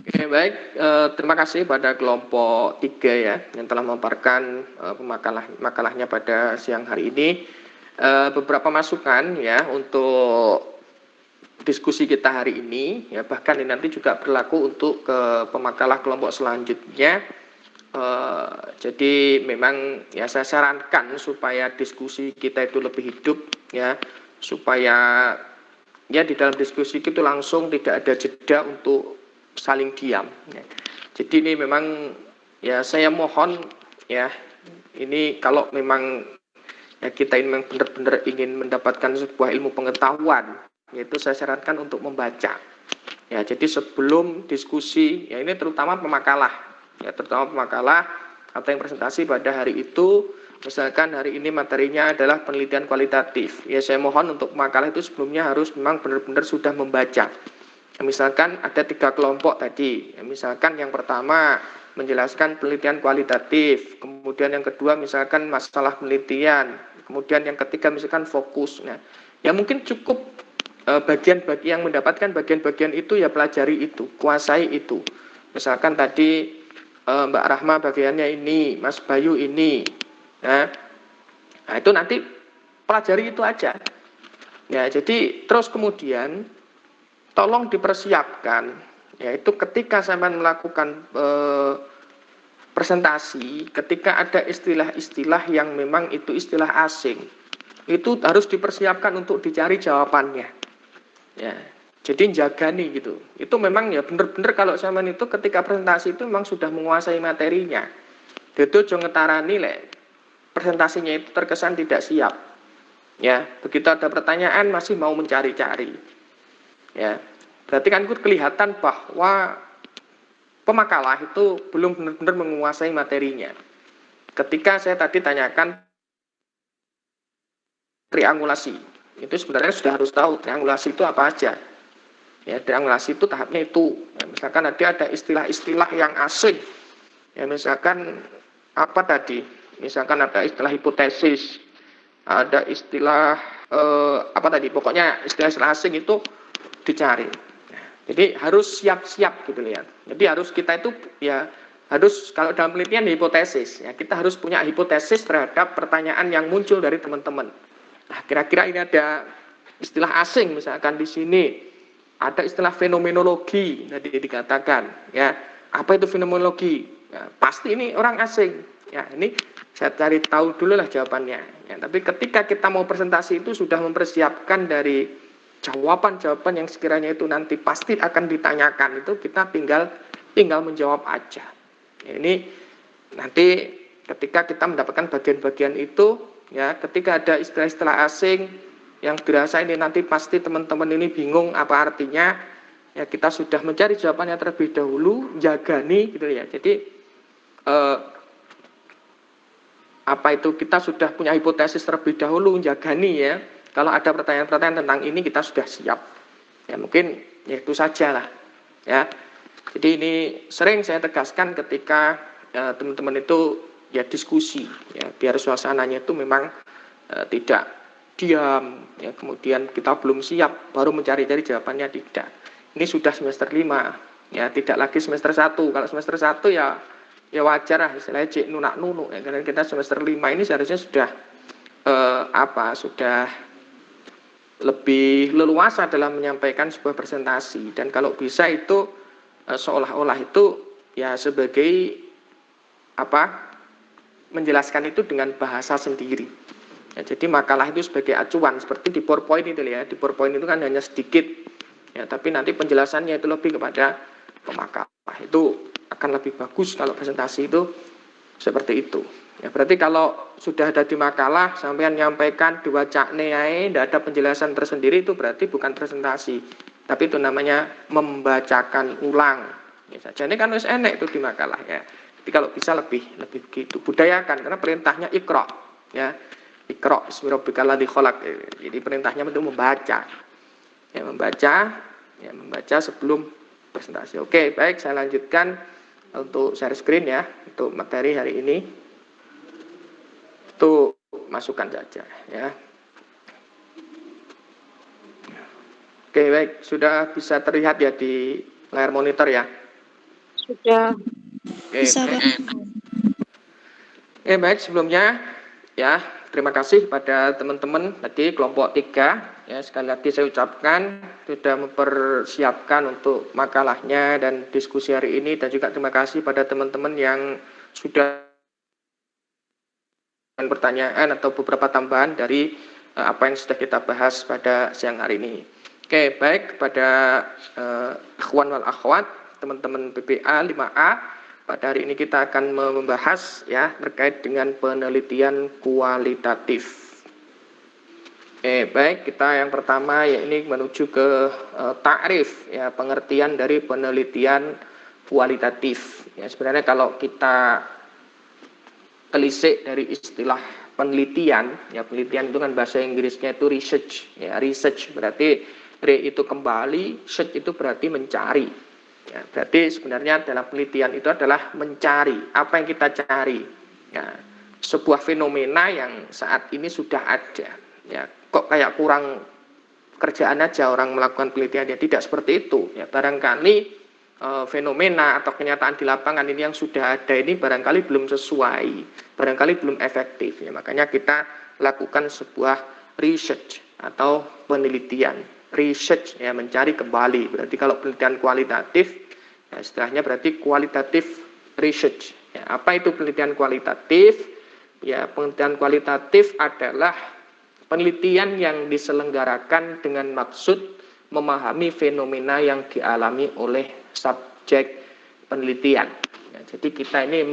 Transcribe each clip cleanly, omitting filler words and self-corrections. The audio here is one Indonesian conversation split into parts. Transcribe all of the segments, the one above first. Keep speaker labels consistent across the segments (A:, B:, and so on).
A: Oke, baik. Terima kasih pada kelompok 3 ya yang telah memaparkan makalahnya pada siang hari ini. Beberapa masukan ya untuk diskusi kita hari ini ya, bahkan ini nanti juga berlaku untuk ke pemakalah kelompok selanjutnya. Jadi memang ya saya sarankan supaya diskusi kita itu lebih hidup ya, supaya ya di dalam diskusi itu langsung tidak ada jeda untuk saling diam ya. Jadi ini memang ya saya mohon ya, ini kalau memang ya kita ini memang benar-benar ingin mendapatkan sebuah ilmu pengetahuan, yaitu saya sarankan untuk membaca ya. Jadi sebelum diskusi ya, ini terutama pemakalah ya, terutama pemakalah atau yang presentasi pada hari itu, misalkan hari ini materinya adalah penelitian kualitatif ya, saya mohon untuk makalah itu sebelumnya harus memang benar-benar sudah membaca. Misalkan ada 3 kelompok tadi ya, misalkan yang pertama menjelaskan penelitian kualitatif, kemudian yang kedua misalkan masalah penelitian, kemudian yang ketiga misalkan fokus. Nah ya mungkin cukup bagian-bagian yang mendapatkan bagian-bagian itu ya pelajari itu, kuasai itu. Misalkan tadi Mbak Rahma bagiannya ini, Mas Bayu ini. Nah itu nanti pelajari itu aja. Ya, jadi terus kemudian tolong dipersiapkan, yaitu ketika sampean melakukan presentasi, ketika ada istilah-istilah yang memang itu istilah asing, itu harus dipersiapkan untuk dicari jawabannya. Ya, jadi jagani gitu. Itu memang ya bener-bener kalau sampean itu ketika presentasi itu memang sudah menguasai materinya. Itu jangan ngetarani lek presentasinya itu terkesan tidak siap. Ya, begitu ada pertanyaan masih mau mencari-cari. Ya, berarti kan itu kelihatan bahwa pemakalah itu belum benar-benar menguasai materinya. Ketika saya tadi tanyakan triangulasi, itu sebenarnya sudah harus tahu triangulasi itu apa aja. Ya, triangulasi itu tahapnya itu. Ya, misalkan ada istilah-istilah yang asing. Ya, misalkan apa tadi? Misalkan ada istilah hipotesis, ada istilah apa tadi? Pokoknya istilah-istilah asing itu dicari. Jadi harus siap-siap gitu ya. Jadi harus kita itu ya harus, kalau dalam penelitian hipotesis ya, kita harus punya hipotesis terhadap pertanyaan yang muncul dari teman-teman. Nah, kira-kira ini ada istilah asing misalkan di sini ada istilah fenomenologi tadi dikatakan ya. Apa itu fenomenologi? Ya, pasti ini orang asing. Ya, ini saya cari tahu dulu lah jawabannya. Ya, tapi ketika kita mau presentasi itu sudah mempersiapkan dari jawaban-jawaban yang sekiranya itu nanti pasti akan ditanyakan, itu kita tinggal menjawab aja. Ya, ini nanti ketika kita mendapatkan bagian-bagian itu ya, ketika ada istilah-istilah asing yang dirasa ini nanti pasti teman-teman ini bingung apa artinya, ya kita sudah mencari jawabannya terlebih dahulu, jagani gitu ya. Jadi apa itu, kita sudah punya hipotesis terlebih dahulu, jagani ya. Kalau ada pertanyaan-pertanyaan tentang ini kita sudah siap. Ya mungkin ya itu saja lah. Ya. Jadi ini sering saya tegaskan ketika teman-teman itu ya diskusi, ya biar suasananya itu memang tidak diam, ya kemudian kita belum siap baru mencari-cari jawabannya, tidak. Ini sudah semester 5, ya tidak lagi semester 1. Kalau semester 1 ya wajar lah, istilahnya cek nunak-nunuk ya, karena kita semester 5 ini seharusnya sudah sudah lebih leluasa dalam menyampaikan sebuah presentasi, dan kalau bisa itu seolah-olah itu ya sebagai menjelaskan itu dengan bahasa sendiri. Ya, jadi makalah itu sebagai acuan seperti di PowerPoint itu ya. Di PowerPoint itu kan hanya sedikit ya, tapi nanti penjelasannya itu lebih kepada pemakalah. Itu akan lebih bagus kalau presentasi itu seperti itu. Ya, berarti kalau sudah ada di makalah sampean nyampaikan diwacakne ae, tidak ada penjelasan tersendiri, itu berarti bukan presentasi, tapi itu namanya membacakan ulang. Ya, saja ini kan wis enek itu di makalah ya. Jadi kalau bisa lebih begitu, budayakan, karena perintahnya Iqra ya. Iqra bismi rabbikal ladzi khalaq. Jadi perintahnya itu membaca. Ya, membaca sebelum presentasi. Oke, baik, saya lanjutkan untuk share screen ya, untuk materi hari ini. Itu masukan saja ya. Oke, baik. Sudah bisa terlihat ya di layar monitor ya?
B: Sudah.
A: Oke,
B: Bisa, Pak.
A: Oke, baik. Sebelumnya, ya, terima kasih pada teman-teman tadi kelompok 3. Ya, sekali lagi saya ucapkan sudah mempersiapkan untuk makalahnya dan diskusi hari ini, dan juga terima kasih pada teman-teman yang sudah pertanyaan atau beberapa tambahan dari apa yang sudah kita bahas pada siang hari ini. Oke, baik, kepada akhwan wal akhwat, teman-teman PPA 5A, pada hari ini kita akan membahas ya terkait dengan penelitian kualitatif. Oke, baik, kita yang pertama ya ini menuju ke takrif ya, pengertian dari penelitian kualitatif. Ya, sebenarnya kalau kita telisik dari istilah penelitian, ya penelitian itu kan bahasa Inggrisnya itu research, ya research berarti itu kembali, search itu berarti mencari. Ya, berarti sebenarnya dalam penelitian itu adalah mencari apa yang kita cari. Ya, sebuah fenomena yang saat ini sudah ada. Ya, kok kayak kurang kerjaan aja orang melakukan penelitian, ya tidak seperti itu. Ya, barangkali fenomena atau kenyataan di lapangan ini yang sudah ada ini barangkali belum sesuai, barangkali belum efektif. Ya, makanya kita lakukan sebuah research atau penelitian. Research ya mencari kembali. Berarti kalau penelitian kualitatif, ya istilahnya berarti kualitatif research. Ya, apa itu penelitian kualitatif? Ya, penelitian kualitatif adalah penelitian yang diselenggarakan dengan maksud memahami fenomena yang dialami oleh subjek penelitian. Ya, jadi kita ini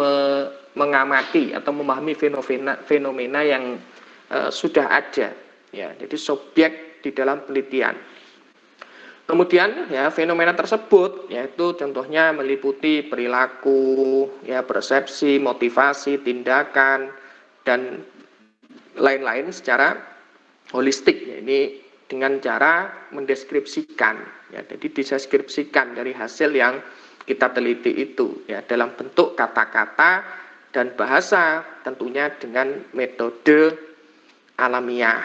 A: mengamati atau memahami fenomena yang sudah ada. Ya, jadi subjek di dalam penelitian. Kemudian ya fenomena tersebut yaitu contohnya meliputi perilaku, ya persepsi, motivasi, tindakan dan lain-lain secara holistik. Ya, ini dengan cara mendeskripsikan. Ya, jadi dideskripsikan dari hasil yang kita teliti itu ya dalam bentuk kata-kata dan bahasa, tentunya dengan metode alamiah.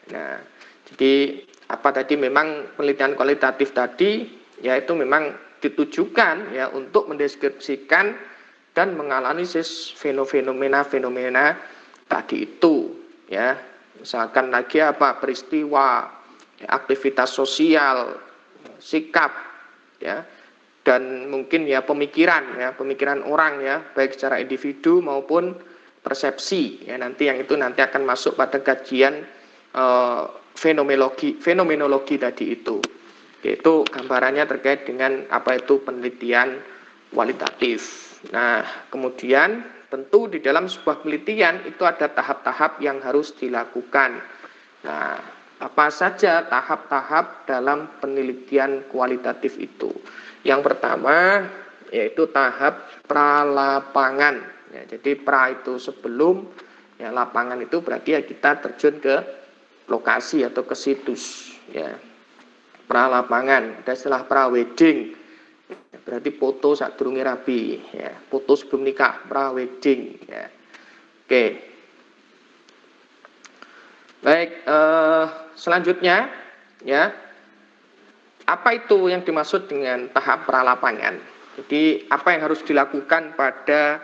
A: Nah, jadi apa tadi memang penelitian kualitatif tadi yaitu memang ditujukan ya untuk mendeskripsikan dan menganalisis fenomena tadi itu ya. Misalkan lagi apa peristiwa, ya, aktivitas sosial, sikap ya dan mungkin ya pemikiran orang ya baik secara individu maupun persepsi ya, nanti yang itu nanti akan masuk pada kajian fenomenologi tadi itu, yaitu gambarannya terkait dengan apa itu penelitian kualitatif. Nah, kemudian tentu di dalam sebuah penelitian itu ada tahap-tahap yang harus dilakukan. Nah, apa saja tahap-tahap dalam penelitian kualitatif itu? Yang pertama yaitu tahap pralapangan. Ya, jadi pra itu sebelum, ya lapangan itu berarti ya kita terjun ke lokasi atau ke situs. Ya, pralapangan. Ada istilah pra-wedding. Berarti foto saat durunge rabi. Ya, foto sebelum nikah, pra-wedding. Ya. Oke. Baik, selanjutnya ya apa itu yang dimaksud dengan tahap pralapangan? Jadi apa yang harus dilakukan pada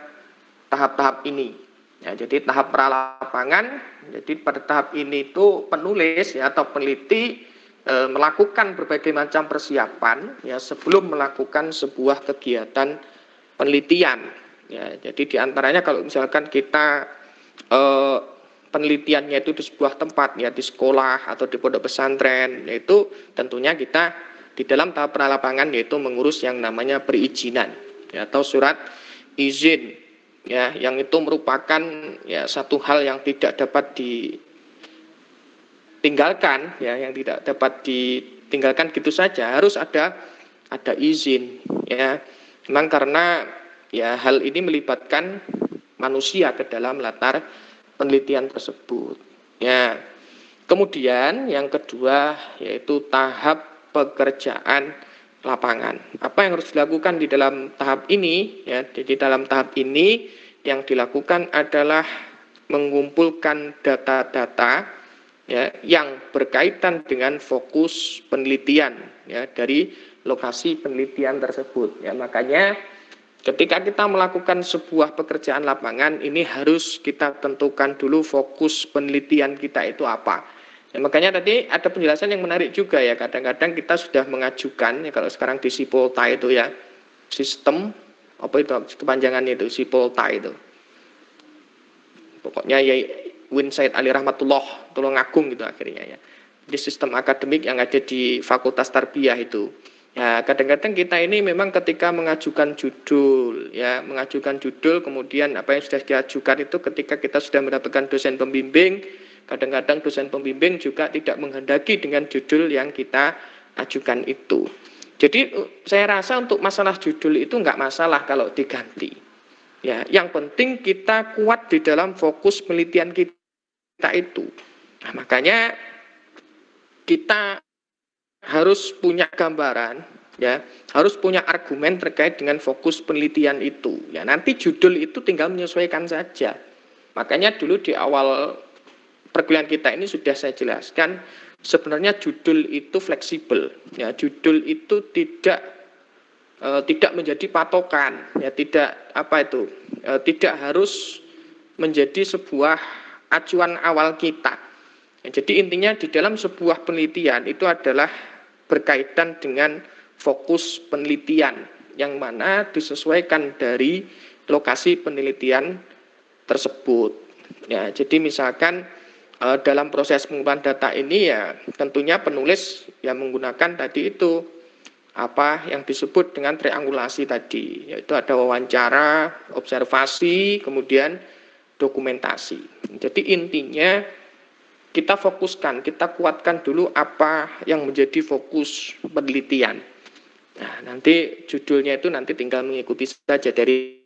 A: tahap-tahap ini? Ya, jadi tahap pralapangan, jadi pada tahap ini itu penulis ya atau peneliti melakukan berbagai macam persiapan ya sebelum melakukan sebuah kegiatan penelitian. Ya, jadi diantaranya kalau misalkan kita penelitiannya itu di sebuah tempat ya di sekolah atau di pondok pesantren, yaitu tentunya kita di dalam tahap pralapangan yaitu mengurus yang namanya perizinan ya, atau surat izin ya, yang itu merupakan ya satu hal yang tidak dapat ditinggalkan ya, yang tidak dapat ditinggalkan gitu saja, harus ada izin ya. Memang karena ya hal ini melibatkan manusia ke dalam latar penelitian tersebut. Ya. Kemudian yang kedua yaitu tahap pekerjaan lapangan. Apa yang harus dilakukan di dalam tahap ini? Ya, jadi dalam tahap ini yang dilakukan adalah mengumpulkan data-data ya yang berkaitan dengan fokus penelitian ya dari lokasi penelitian tersebut. Ya, makanya ketika kita melakukan sebuah pekerjaan lapangan ini harus kita tentukan dulu fokus penelitian kita itu apa. Ya, makanya tadi ada penjelasan yang menarik juga ya, kadang-kadang kita sudah mengajukan ya, kalau sekarang di SIPOLTA itu ya, sistem apa itu kepanjangannya itu SIPOLTA itu. Pokoknya ya Win Said Ali Rahmatullah Tulungagung gitu akhirnya ya. Di sistem akademik yang ada di Fakultas Tarbiyah itu. Ya, kadang-kadang kita ini memang ketika mengajukan judul ya, mengajukan judul kemudian apa yang sudah diajukan itu ketika kita sudah mendapatkan dosen pembimbing, kadang-kadang dosen pembimbing juga tidak menghendaki dengan judul yang kita ajukan itu. Jadi saya rasa untuk masalah judul itu enggak masalah kalau diganti. Ya, yang penting kita kuat di dalam fokus penelitian kita itu. Nah, makanya kita harus punya gambaran, ya, harus punya argumen terkait dengan fokus penelitian itu. Ya, nanti judul itu tinggal menyesuaikan saja. Makanya dulu di awal perkuliahan kita ini sudah saya jelaskan, sebenarnya judul itu fleksibel. Ya, judul itu tidak menjadi patokan, ya, tidak harus menjadi sebuah acuan awal kita. Ya, jadi intinya di dalam sebuah penelitian itu adalah berkaitan dengan fokus penelitian yang mana disesuaikan dari lokasi penelitian tersebut. Ya, jadi misalkan dalam proses pengumpulan data ini ya tentunya penulis yang menggunakan tadi itu apa yang disebut dengan triangulasi tadi, yaitu ada wawancara, observasi, kemudian dokumentasi. Jadi intinya kita fokuskan, kita kuatkan dulu apa yang menjadi fokus penelitian. Nah, nanti judulnya itu nanti tinggal mengikuti saja dari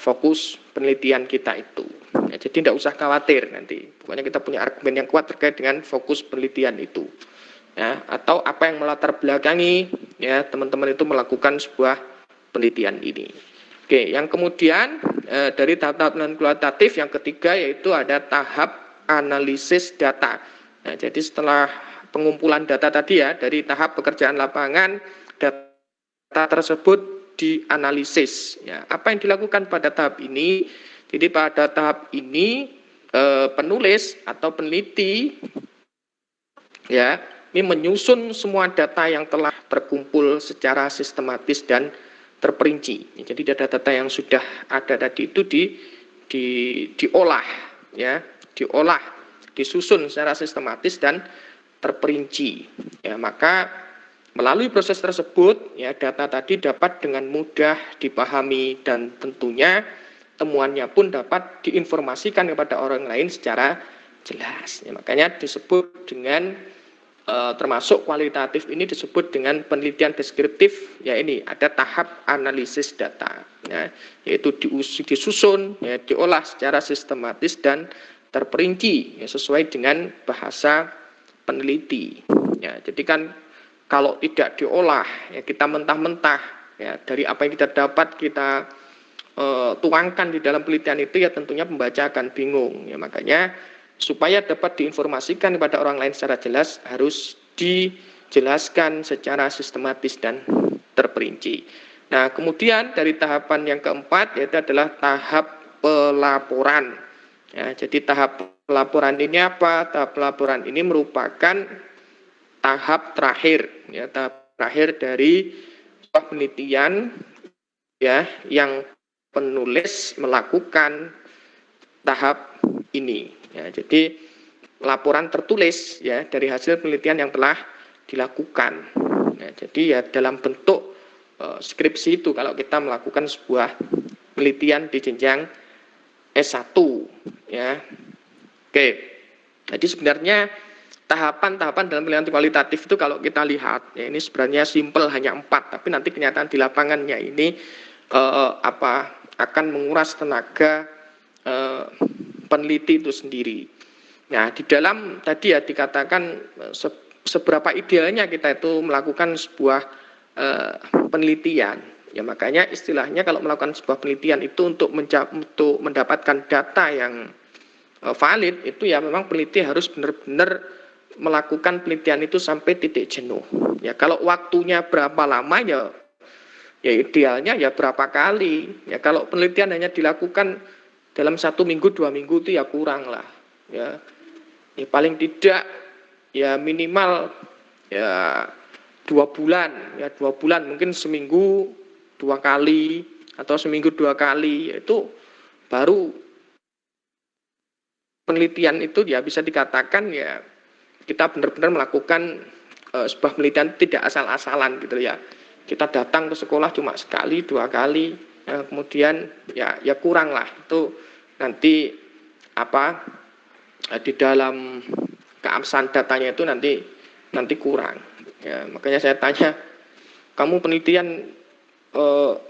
A: fokus penelitian kita itu. Ya, jadi tidak usah khawatir nanti. Pokoknya kita punya argumen yang kuat terkait dengan fokus penelitian itu. Ya, atau apa yang melatar belakangi ya teman-teman itu melakukan sebuah penelitian ini. Oke, yang kemudian dari tahap-tahap non kualitatif yang ketiga yaitu ada tahap analisis data. Nah, jadi setelah pengumpulan data tadi ya dari tahap pekerjaan lapangan, data tersebut dianalisis. Ya, apa yang dilakukan pada tahap ini? Jadi pada tahap ini penulis atau peneliti ya ini menyusun semua data yang telah terkumpul secara sistematis dan terperinci. Jadi data-data yang sudah ada tadi itu diolah ya, diolah, disusun secara sistematis dan terperinci. Ya, maka melalui proses tersebut ya data tadi dapat dengan mudah dipahami dan tentunya temuannya pun dapat diinformasikan kepada orang lain secara jelas. Ya, makanya disebut dengan termasuk kualitatif ini disebut dengan penelitian deskriptif. Ya, ini ada tahap analisis data, ya, yaitu disusun, ya, diolah secara sistematis dan terperinci, ya, sesuai dengan bahasa peneliti. Ya, jadi kan kalau tidak diolah, ya, kita mentah-mentah, ya, dari apa yang kita dapat kita tuangkan di dalam penelitian itu, ya tentunya pembaca akan bingung. Ya, makanya supaya dapat diinformasikan kepada orang lain secara jelas harus dijelaskan secara sistematis dan terperinci. Nah, kemudian dari tahapan yang keempat yaitu adalah tahap pelaporan. Ya, jadi tahap pelaporan ini apa? Tahap pelaporan ini merupakan tahap terakhir, ya, tahap terakhir dari sebuah penelitian ya yang penulis melakukan tahap ini. Ya, jadi laporan tertulis ya dari hasil penelitian yang telah dilakukan. Ya, jadi ya dalam bentuk skripsi itu kalau kita melakukan sebuah penelitian di jenjang S1 ya. Oke. Jadi sebenarnya tahapan-tahapan dalam penelitian kualitatif itu kalau kita lihat ya ini sebenarnya simpel hanya 4, tapi nanti kenyataan di lapangannya ini akan menguras tenaga peneliti itu sendiri. Nah, di dalam tadi ya dikatakan seberapa idealnya kita itu melakukan sebuah penelitian. Ya, makanya istilahnya kalau melakukan sebuah penelitian itu untuk mendapatkan data yang valid, itu ya memang peneliti harus benar-benar melakukan penelitian itu sampai titik jenuh. Ya kalau waktunya berapa lama ya idealnya ya berapa kali. Ya kalau penelitian hanya dilakukan dalam 1 minggu 2 minggu itu ya kurang lah. Ya paling tidak ya minimal ya 2 bulan, ya 2 bulan, mungkin seminggu 2 kali atau seminggu 2 kali, itu baru penelitian itu ya bisa dikatakan ya kita benar-benar melakukan sebuah penelitian tidak asal-asalan gitu ya. Kita datang ke sekolah cuma sekali 2 kali, kemudian ya kurang lah, itu nanti di dalam keabsahan datanya itu nanti kurang. Ya, makanya saya tanya, kamu penelitian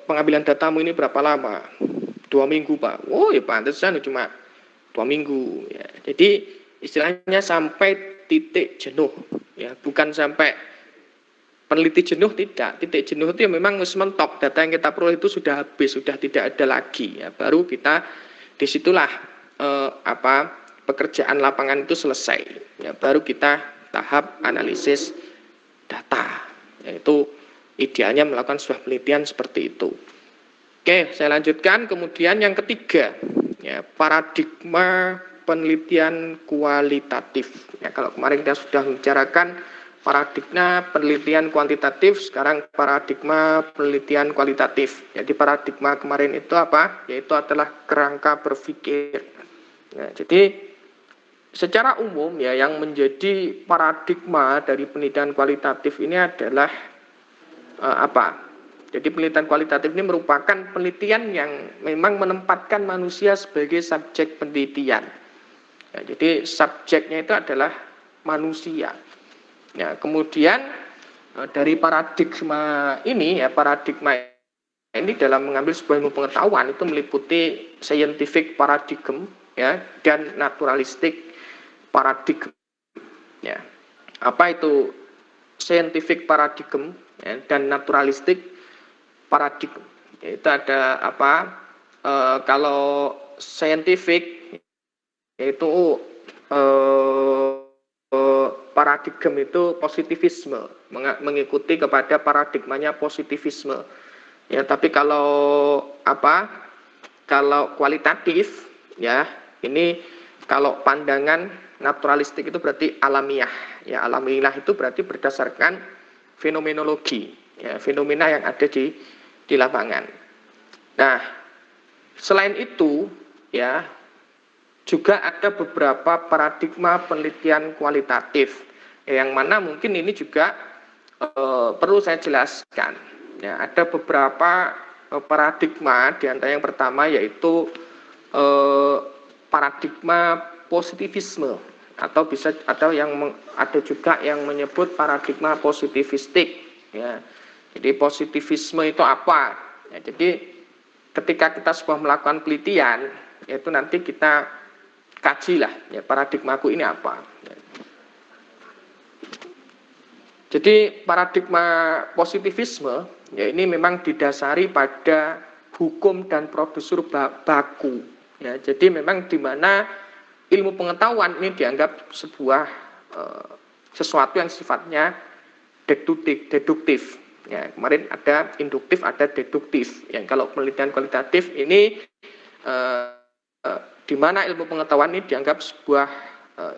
A: pengambilan datamu ini berapa lama? 2 minggu Pak. Oh ya pantesan cuma 2 minggu. Ya. Jadi istilahnya sampai titik jenuh. Ya, bukan sampai peneliti jenuh, tidak. Titik jenuh itu ya memang mentok, data yang kita peroleh itu sudah habis, sudah tidak ada lagi. Ya, baru kita disitulah pekerjaan lapangan itu selesai. Ya, baru kita tahap analisis data. Yaitu idealnya melakukan sebuah penelitian seperti itu. Oke, saya lanjutkan. Kemudian yang ketiga, ya, paradigma penelitian kualitatif. Ya, kalau kemarin kita sudah membicarakan paradigma penelitian kuantitatif, sekarang paradigma penelitian kualitatif. Jadi paradigma kemarin itu apa? Yaitu adalah kerangka berpikir. Ya, jadi secara umum ya yang menjadi paradigma dari penelitian kualitatif ini adalah Jadi penelitian kualitatif ini merupakan penelitian yang memang menempatkan manusia sebagai subjek penelitian. Ya, jadi subjeknya itu adalah manusia. Ya, kemudian dari paradigma ini dalam mengambil sebuah ilmu pengetahuan itu meliputi scientific paradigm ya dan naturalistic paradigm. Ya. Apa itu scientific paradigm ya, dan naturalistic paradigm? Itu ada kalau scientific yaitu paradigm itu positivisme, mengikuti kepada paradigmanya positivisme. Ya, tapi kalau kualitatif ya, ini kalau pandangan naturalistik itu berarti alamiah. Ya, alamiah itu berarti berdasarkan fenomenologi, ya, fenomena yang ada di lapangan. Nah, selain itu ya juga ada beberapa paradigma penelitian kualitatif yang mana mungkin ini juga perlu saya jelaskan. Ya, ada beberapa paradigma, di antara yang pertama yaitu paradigma positivisme atau ada juga yang menyebut paradigma positivistik. Ya. Jadi positivisme itu apa? Ya, jadi ketika kita melakukan penelitian, yaitu nanti kita kajilah ya paradigmaku ini apa. Jadi paradigma positivisme ya ini memang didasari pada hukum dan prosedur baku. Ya, jadi memang di mana ilmu pengetahuan ini dianggap sebuah sesuatu yang sifatnya deduktif. Ya, kemarin ada induktif, ada deduktif. Ya, kalau penelitian kualitatif ini di mana ilmu pengetahuan ini dianggap sebuah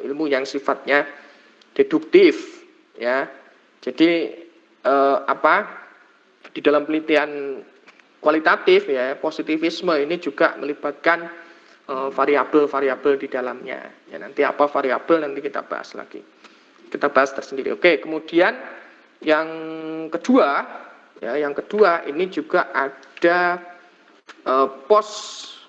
A: ilmu yang sifatnya deduktif, ya. Jadi di dalam penelitian kualitatif ya positivisme ini juga melibatkan variabel-variabel di dalamnya. Ya, nanti apa variabel nanti kita bahas lagi. Kita bahas tersendiri. Oke, kemudian yang kedua ini juga ada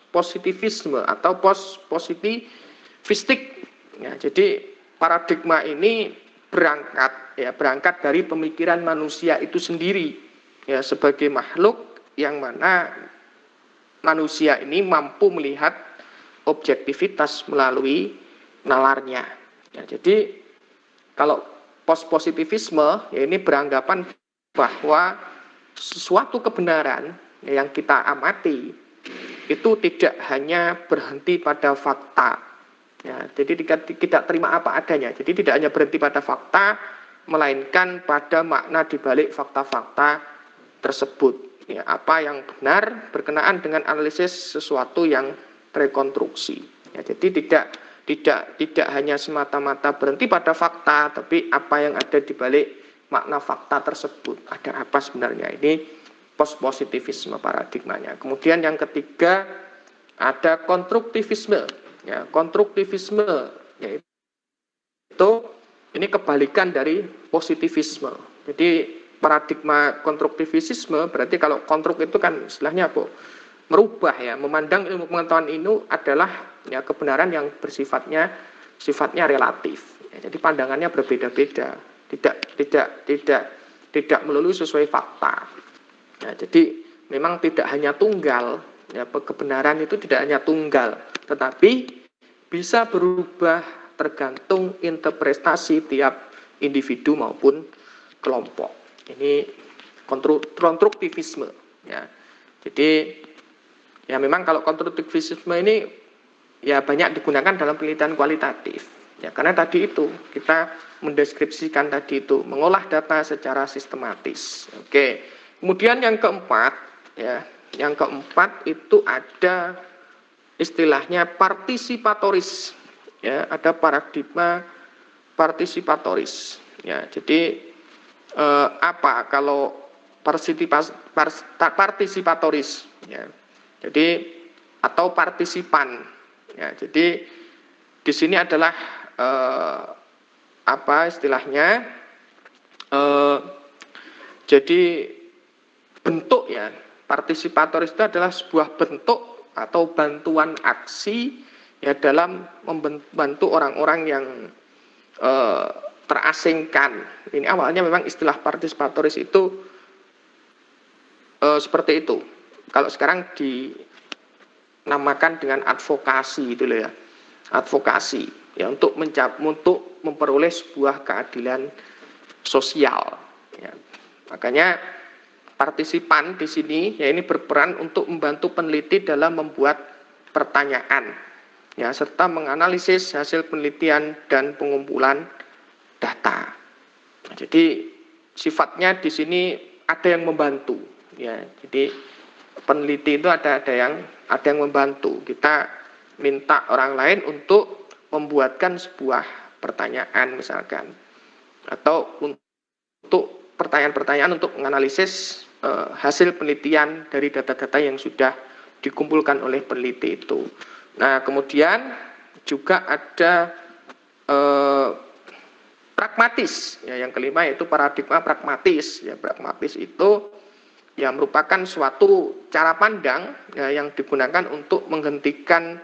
A: positivisme atau positivistik. Ya, jadi paradigma ini berangkat dari pemikiran manusia itu sendiri ya sebagai makhluk yang mana manusia ini mampu melihat objektivitas melalui nalarnya. Ya, jadi kalau positivisme ya ini beranggapan bahwa sesuatu kebenaran yang kita amati itu tidak hanya berhenti pada fakta, Ya, jadi tidak terima apa adanya. Jadi tidak hanya berhenti pada fakta, melainkan pada makna dibalik fakta-fakta tersebut. Ya, apa yang benar berkenaan dengan analisis sesuatu yang rekonstruksi. Ya, jadi tidak hanya semata-mata berhenti pada fakta, tapi apa yang ada di balik makna fakta tersebut. Ada apa sebenarnya? Ini post-positivisme paradigmanya. Kemudian yang ketiga ada konstruktivisme. Ya, konstruktivisme yaitu ini kebalikan dari positivisme. Jadi paradigma konstruktivisme berarti kalau konstruk itu kan istilahnya apa? Merubah ya, memandang ilmu pengetahuan ini adalah ya kebenaran yang sifatnya relatif. Ya, jadi pandangannya berbeda-beda, tidak melulu sesuai fakta. Ya, jadi memang tidak hanya tunggal, ya kebenaran itu tidak hanya tunggal, tetapi bisa berubah tergantung interpretasi tiap individu maupun kelompok. Ini konstruktivisme. Ya. Jadi ya memang kalau konstruktivisme ini ya banyak digunakan dalam penelitian kualitatif. Ya karena tadi itu kita mendeskripsikan tadi itu mengolah data secara sistematis. Oke. Kemudian yang keempat ya, yang keempat itu ada istilahnya partisipatoris. Ya, ada paradigma partisipatoris. Ya, jadi apa kalau partisipatoris? Ya, jadi atau partisipan. Ya, jadi di sini adalah apa istilahnya? Jadi bentuk ya partisipatoris itu adalah sebuah bentuk atau bantuan aksi ya dalam membantu orang-orang yang terasingkan. Ini awalnya memang istilah partisipatoris itu seperti itu. Kalau sekarang dinamakan dengan advokasi itu loh ya, advokasi ya untuk memperoleh sebuah keadilan sosial. Ya. Makanya partisipan di sini ya ini berperan untuk membantu peneliti dalam membuat pertanyaan ya serta menganalisis hasil penelitian dan pengumpulan data. Nah, jadi sifatnya di sini ada yang membantu ya. Jadi peneliti itu ada yang membantu. Kita minta orang lain untuk membuatkan sebuah pertanyaan misalkan atau untuk pertanyaan-pertanyaan untuk menganalisis hasil penelitian dari data-data yang sudah dikumpulkan oleh peneliti itu. Nah, kemudian juga ada pragmatis. Ya, yang kelima yaitu paradigma pragmatis. Ya, pragmatis itu ya merupakan suatu cara pandang ya, yang digunakan untuk menghentikan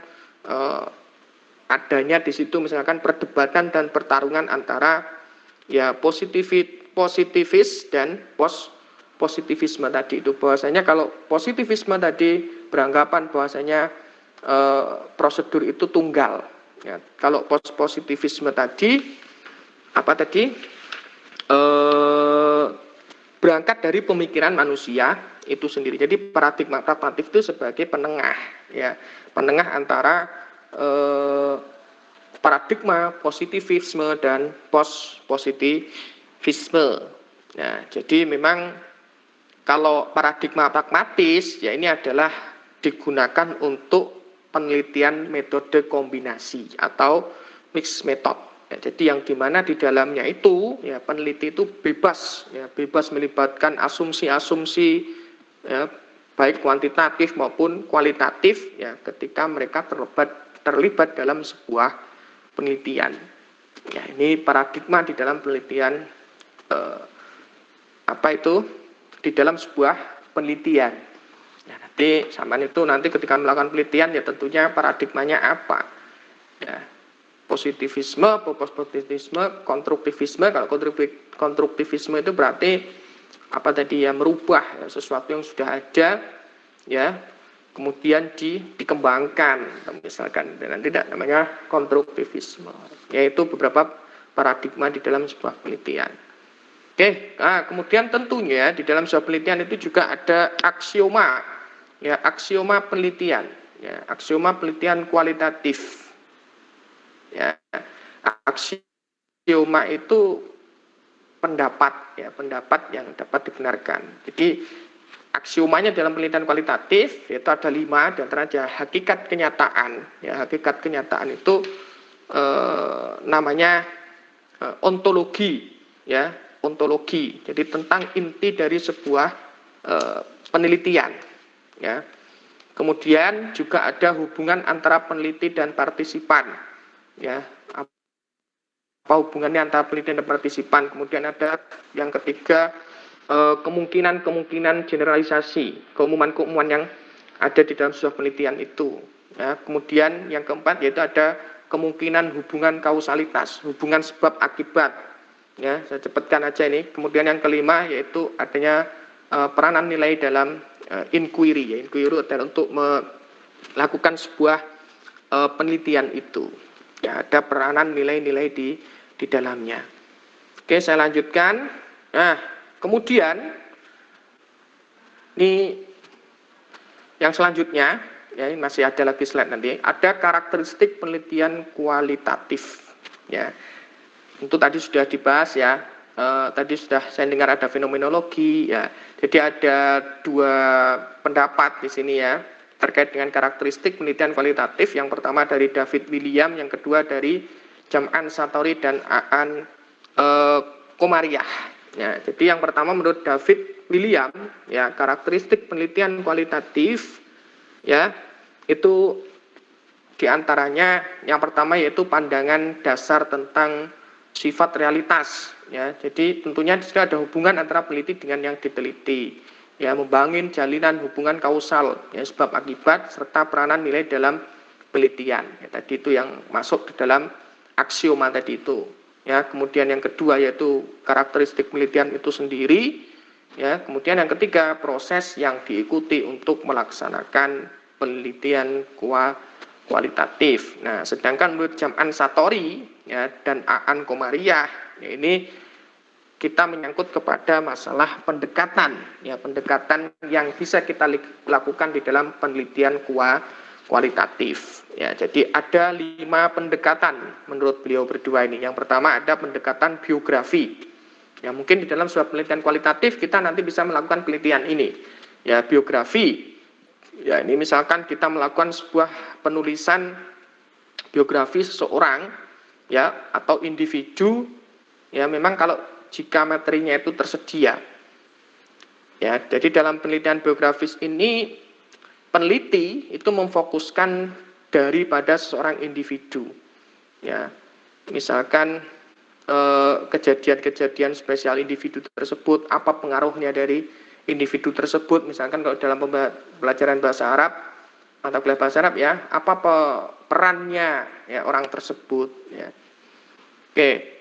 A: adanya di situ misalkan perdebatan dan pertarungan antara ya positivis dan positivisme tadi itu. Bahwasanya kalau positivisme tadi beranggapan bahwasanya prosedur itu tunggal. Ya, kalau positivisme tadi apa tadi berangkat dari pemikiran manusia itu sendiri. Jadi paradigma pragmatif itu sebagai penengah, ya penengah antara paradigma positivisme dan positivisme. Nah, jadi memang kalau paradigma pragmatis ya ini adalah digunakan untuk penelitian metode kombinasi atau mixed method. Ya, jadi yang dimana di dalamnya itu ya peneliti itu bebas melibatkan asumsi-asumsi ya, baik kuantitatif maupun kualitatif ya ketika mereka terlibat dalam sebuah penelitian. Ya, ini paradigma di dalam penelitian di dalam sebuah penelitian. Ya, nanti ketika melakukan penelitian ya tentunya paradigmanya apa. Ya, positivisme, positivisme, konstruktivisme. Kalau konstruktivisme itu berarti apa tadi ya merubah ya, sesuatu yang sudah ada ya kemudian dikembangkan misalkan dan tidak namanya konstruktivisme. Yaitu beberapa paradigma di dalam sebuah penelitian. Oke, nah, kemudian tentunya di dalam sebuah penelitian itu juga ada aksioma, ya aksioma penelitian, ya aksioma penelitian kualitatif. Ya, aksioma itu pendapat, ya, pendapat yang dapat dibenarkan. Jadi aksiomanya dalam penelitian kualitatif itu ada 5, di antaranya hakikat kenyataan. Ya, hakikat kenyataan itu namanya ontologi, ya, ontologi. Jadi tentang inti dari sebuah penelitian, ya. Kemudian juga ada hubungan antara peneliti dan partisipan, ya. Apa hubungannya antara peneliti dan partisipan? Kemudian ada yang ketiga, kemungkinan generalisasi, keumuman yang ada di dalam sebuah penelitian itu. Ya, kemudian yang keempat yaitu ada kemungkinan hubungan kausalitas, hubungan sebab akibat. Ya, saya cepatkan aja ini. Kemudian yang kelima yaitu adanya peranan nilai dalam inquiry. Ya, inquiry adalah untuk melakukan sebuah penelitian itu. Ya, ada peranan nilai-nilai di dalamnya. Oke, saya lanjutkan. Nah, kemudian ini yang selanjutnya, ya, ini masih ada lagi slide nanti. Ada karakteristik penelitian kualitatif. Ya, itu tadi sudah dibahas, ya. Tadi sudah saya dengar ada fenomenologi, ya. Jadi ada 2 pendapat di sini, ya, terkait dengan karakteristik penelitian kualitatif. Yang pertama dari David William, yang kedua dari Jam'an Satori dan Aan Komariah. Ya, jadi yang pertama menurut David William, ya, karakteristik penelitian kualitatif, ya, itu diantaranya yang pertama yaitu pandangan dasar tentang sifat realitas. Ya, jadi tentunya di sini ada hubungan antara peneliti dengan yang diteliti. Ya, membangun jalinan hubungan kausal, ya, sebab akibat serta peranan nilai dalam penelitian. Ya, tadi itu yang masuk di dalam aksioma tadi itu. Ya, kemudian yang kedua yaitu karakteristik penelitian itu sendiri. Ya, kemudian yang ketiga proses yang diikuti untuk melaksanakan penelitian kualitatif. Nah, sedangkan menurut Jam'an Satori, ya, dan Aan Komariah, ya, ini kita menyangkut kepada masalah pendekatan, ya, pendekatan yang bisa kita lakukan di dalam penelitian kualitatif. Ya, jadi ada 5 pendekatan menurut beliau berdua ini. Yang pertama ada pendekatan biografi. Ya, mungkin di dalam sebuah penelitian kualitatif kita nanti bisa melakukan penelitian ini. Ya, biografi. Ya, ini misalkan kita melakukan sebuah penulisan biografi seseorang, ya, atau individu. Ya, memang kalau jika materinya itu tersedia. Ya, jadi dalam penelitian biografis ini peneliti itu memfokuskan daripada seorang individu. Ya, misalkan kejadian-kejadian spesial individu tersebut, apa pengaruhnya dari individu tersebut. Misalkan kalau dalam pelajaran bahasa Arab, mata kuliah bahasa Arab, ya, apa perannya, ya, orang tersebut. Ya. Oke.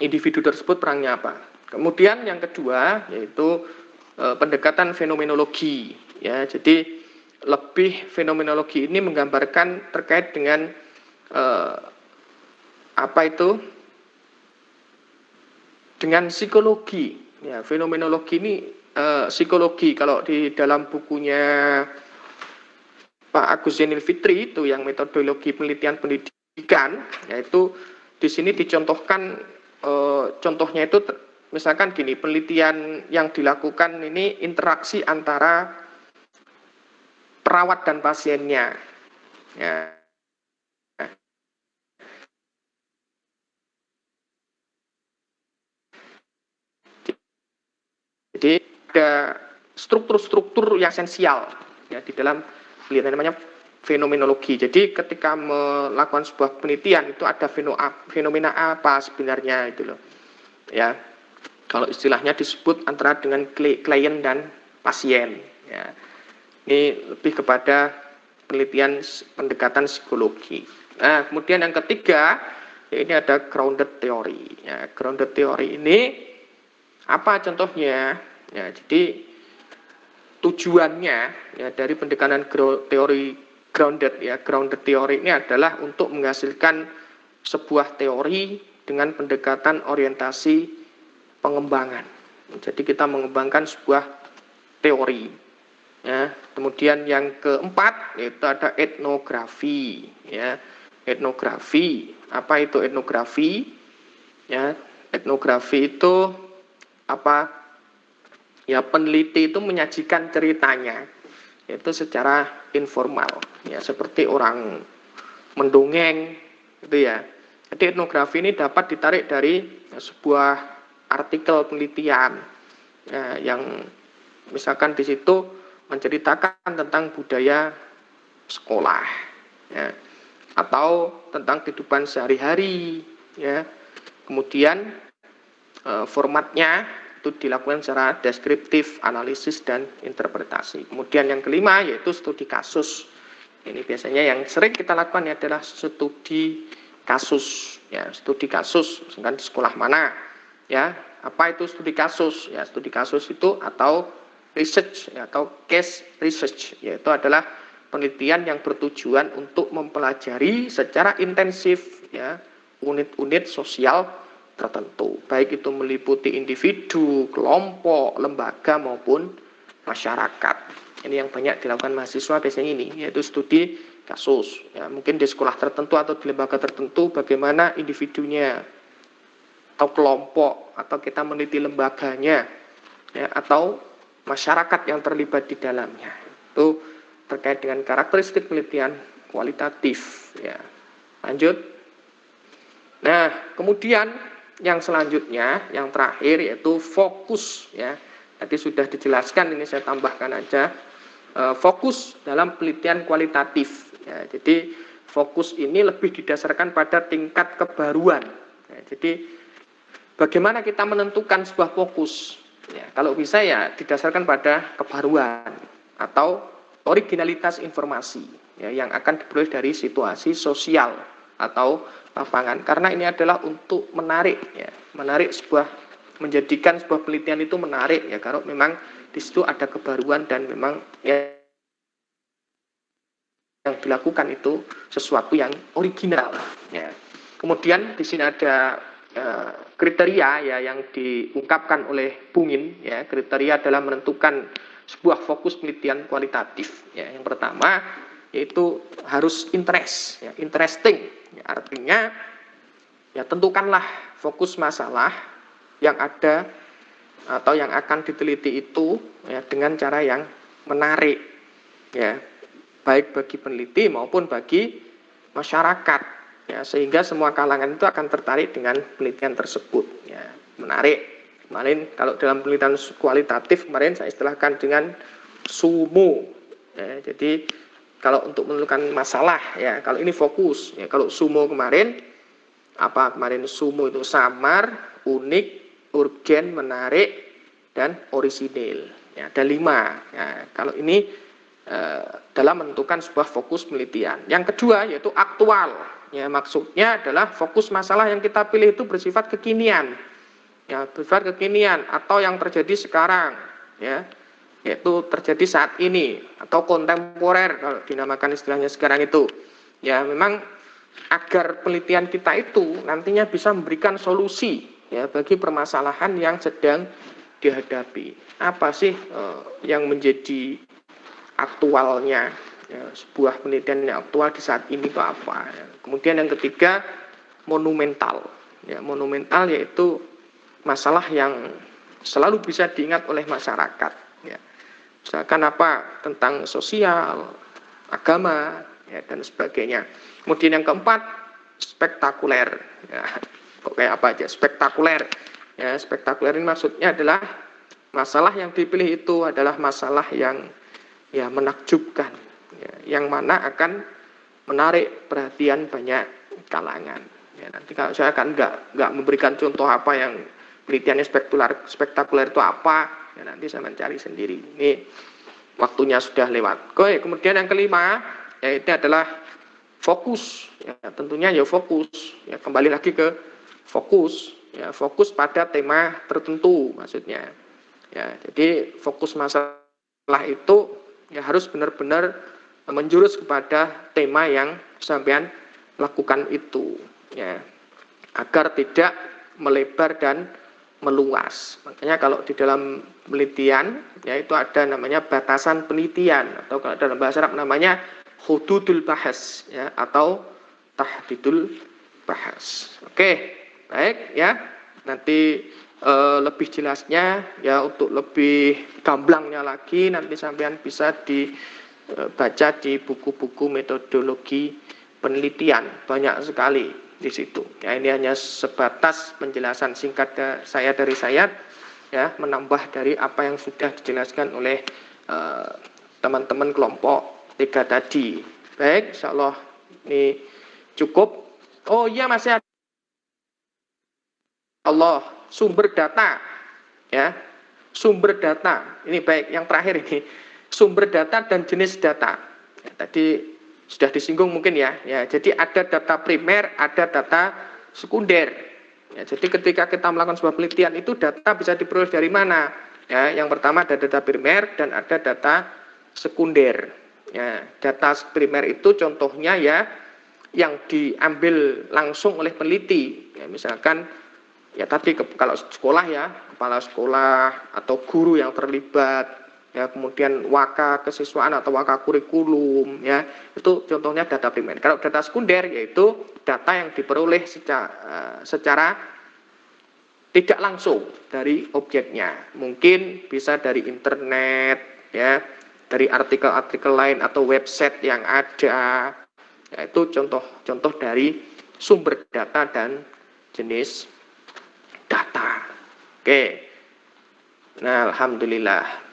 A: Individu tersebut perangnya apa. Kemudian yang kedua yaitu pendekatan fenomenologi, ya. Jadi lebih fenomenologi ini menggambarkan terkait dengan apa itu, dengan psikologi, ya. Fenomenologi ini psikologi. Kalau di dalam bukunya Pak Agus Zainil Fitri itu yang metodologi penelitian pendidikan, yaitu di sini dicontohkan contohnya itu misalkan gini, penelitian yang dilakukan ini interaksi antara perawat dan pasiennya. Ya. Jadi ada struktur-struktur yang esensial, ya, di dalam penelitian namanya fenomenologi. Jadi ketika melakukan sebuah penelitian itu ada fenomena apa sebenarnya itu loh. Ya. Kalau istilahnya disebut antara dengan klien dan pasien, ya. Ini lebih kepada penelitian pendekatan psikologi. Nah, kemudian yang ketiga, ya, ini ada grounded theory. Ya, grounded theory ini apa contohnya? Ya, jadi tujuannya, ya, dari pendekatan teori grounded, ya, grounded theory ini adalah untuk menghasilkan sebuah teori dengan pendekatan orientasi pengembangan. Jadi kita mengembangkan sebuah teori. Ya, kemudian yang keempat yaitu ada etnografi, ya. Etnografi Apa itu etnografi? Ya, etnografi itu apa? Ya, peneliti itu menyajikan ceritanya itu secara informal, ya seperti orang mendongeng gitu ya. Jadi etnografi ini dapat ditarik dari sebuah artikel penelitian ya, yang misalkan di situ menceritakan tentang budaya sekolah ya, atau tentang kehidupan sehari-hari ya. Kemudian formatnya itu dilakukan secara deskriptif, analisis, dan interpretasi. Kemudian yang kelima yaitu studi kasus. Ini biasanya yang sering kita lakukan adalah studi kasus. Ya, studi kasus, misalkan di sekolah mana. Ya, apa itu studi kasus? Ya, studi kasus itu atau research ya, atau case research, yaitu adalah penelitian yang bertujuan untuk mempelajari secara intensif ya unit-unit sosial tertentu, baik itu meliputi individu, kelompok, lembaga maupun masyarakat. Ini yang banyak dilakukan mahasiswa biasanya ini, yaitu studi kasus. Ya, mungkin di sekolah tertentu atau di lembaga tertentu bagaimana individunya atau kelompok, atau kita meneliti lembaganya, ya, atau masyarakat yang terlibat di dalamnya. Itu terkait dengan karakteristik penelitian kualitatif. Ya. Lanjut. Nah, kemudian yang selanjutnya, yang terakhir yaitu fokus. Ya. Tadi sudah dijelaskan, ini saya tambahkan aja. Fokus dalam penelitian kualitatif. Ya, jadi fokus ini lebih didasarkan pada tingkat kebaruan. Ya, jadi bagaimana kita menentukan sebuah fokus? Ya, kalau bisa ya didasarkan pada kebaruan atau originalitas informasi ya, yang akan diperoleh dari situasi sosial atau lapangan. Karena ini adalah untuk menarik ya, menjadikan sebuah penelitian itu menarik ya, kalau memang di situ ada kebaruan dan memang ya, yang dilakukan itu sesuatu yang original ya. Kemudian di sini ada kriteria ya yang diungkapkan oleh Bungin ya. Kriteria adalah menentukan sebuah fokus penelitian kualitatif ya. Yang pertama yaitu harus interest ya, interesting ya, artinya ya tentukanlah fokus masalah yang ada atau yang akan diteliti itu ya dengan cara yang menarik ya, baik bagi peneliti maupun bagi masyarakat ya, sehingga semua kalangan itu akan tertarik dengan penelitian tersebut ya, menarik. Kemarin kalau dalam penelitian kualitatif kemarin saya istilahkan dengan SUMO ya, jadi kalau untuk menentukan masalah ya, kalau ini fokus ya, kalau SUMO kemarin apa kemarin SUMO itu samar, unik, urgen, menarik, dan orisinil ya, ada 5 ya. Kalau ini dalam menentukan sebuah fokus penelitian. Yang kedua yaitu aktual. Ya, maksudnya adalah fokus masalah yang kita pilih itu bersifat kekinian. Ya, bersifat kekinian atau yang terjadi sekarang, ya. Yaitu terjadi saat ini atau kontemporer kalau dinamakan istilahnya sekarang itu. Ya, memang agar penelitian kita itu nantinya bisa memberikan solusi ya bagi permasalahan yang sedang dihadapi. Apa sih yang menjadi aktualnya ya, sebuah penelitian yang aktual di saat ini itu apa ya. Kemudian yang ketiga monumental ya, monumental yaitu masalah yang selalu bisa diingat oleh masyarakat ya. Misalkan apa tentang sosial, agama ya, dan sebagainya. Kemudian yang keempat spektakuler ya, kayak apa aja spektakuler ya. Spektakuler ini maksudnya adalah masalah yang dipilih itu adalah masalah yang ya menakjubkan ya, yang mana akan menarik perhatian banyak kalangan ya. Nanti kalau saya akan nggak memberikan contoh apa yang penelitiannya spektakuler itu apa ya, nanti saya mencari sendiri, ini waktunya sudah lewat. Oke, kemudian yang kelima yaitu adalah fokus ya, tentunya ya fokus ya, kembali lagi ke fokus ya, fokus pada tema tertentu maksudnya ya. Jadi fokus masalah itu ya harus benar-benar menjurus kepada tema yang sampean lakukan itu ya, agar tidak melebar dan meluas. Makanya kalau di dalam penelitian ya itu ada namanya batasan penelitian, atau kalau dalam bahasa Arab namanya hududul bahas ya, atau tahdidul bahas. Oke, baik ya. Nanti lebih jelasnya ya, untuk lebih gamblangnya lagi nanti sampean bisa dibaca di buku-buku metodologi penelitian, banyak sekali di situ. Ya, ini hanya sebatas penjelasan singkat dari saya ya, menambah dari apa yang sudah dijelaskan oleh teman-teman kelompok 3 tadi. Baik, insyaallah ini cukup. Oh iya, masih ada Allah, sumber data ya. Sumber data. Ini baik, yang terakhir ini. Sumber data dan jenis data. Ya, tadi sudah disinggung mungkin ya. Ya, jadi ada data primer, ada data sekunder. Ya, jadi ketika kita melakukan sebuah penelitian itu data bisa diperoleh dari mana? Ya, yang pertama ada data primer dan ada data sekunder. Ya, data primer itu contohnya ya yang diambil langsung oleh peneliti. Ya, misalkan ya tadi kalau sekolah ya, kepala sekolah atau guru yang terlibat, ya kemudian waka kesiswaan atau waka kurikulum, ya itu contohnya data primer. Kalau data sekunder yaitu data yang diperoleh secara tidak langsung dari objeknya, mungkin bisa dari internet, ya dari artikel-artikel lain atau website yang ada, ya, itu contoh-contoh dari sumber data dan jenis data. Oke. Nah, alhamdulillah.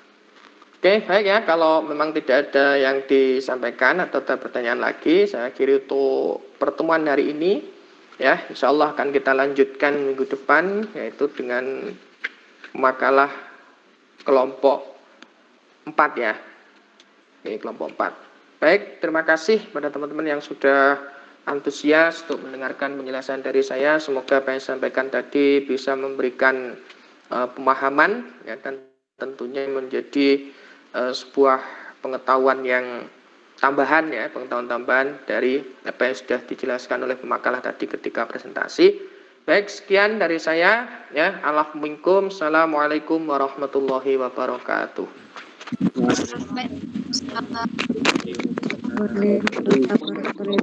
A: Oke, baik ya. Kalau memang tidak ada yang disampaikan atau ada pertanyaan lagi, saya akhiri untuk pertemuan hari ini. Ya, insya Allah akan kita lanjutkan minggu depan, yaitu dengan makalah kelompok 4 ya. Oke, kelompok 4. Baik, terima kasih pada teman-teman yang sudah antusias untuk mendengarkan penjelasan dari saya. Semoga apa yang saya sampaikan tadi bisa memberikan pemahaman ya, dan tentunya menjadi sebuah pengetahuan yang tambahan ya, pengetahuan tambahan dari apa yang sudah dijelaskan oleh pemakalah tadi ketika presentasi. Baik, sekian dari saya ya. Assalamualaikum warahmatullahi wabarakatuh.
B: Waalaikumsalam warahmatullahi wabarakatuh.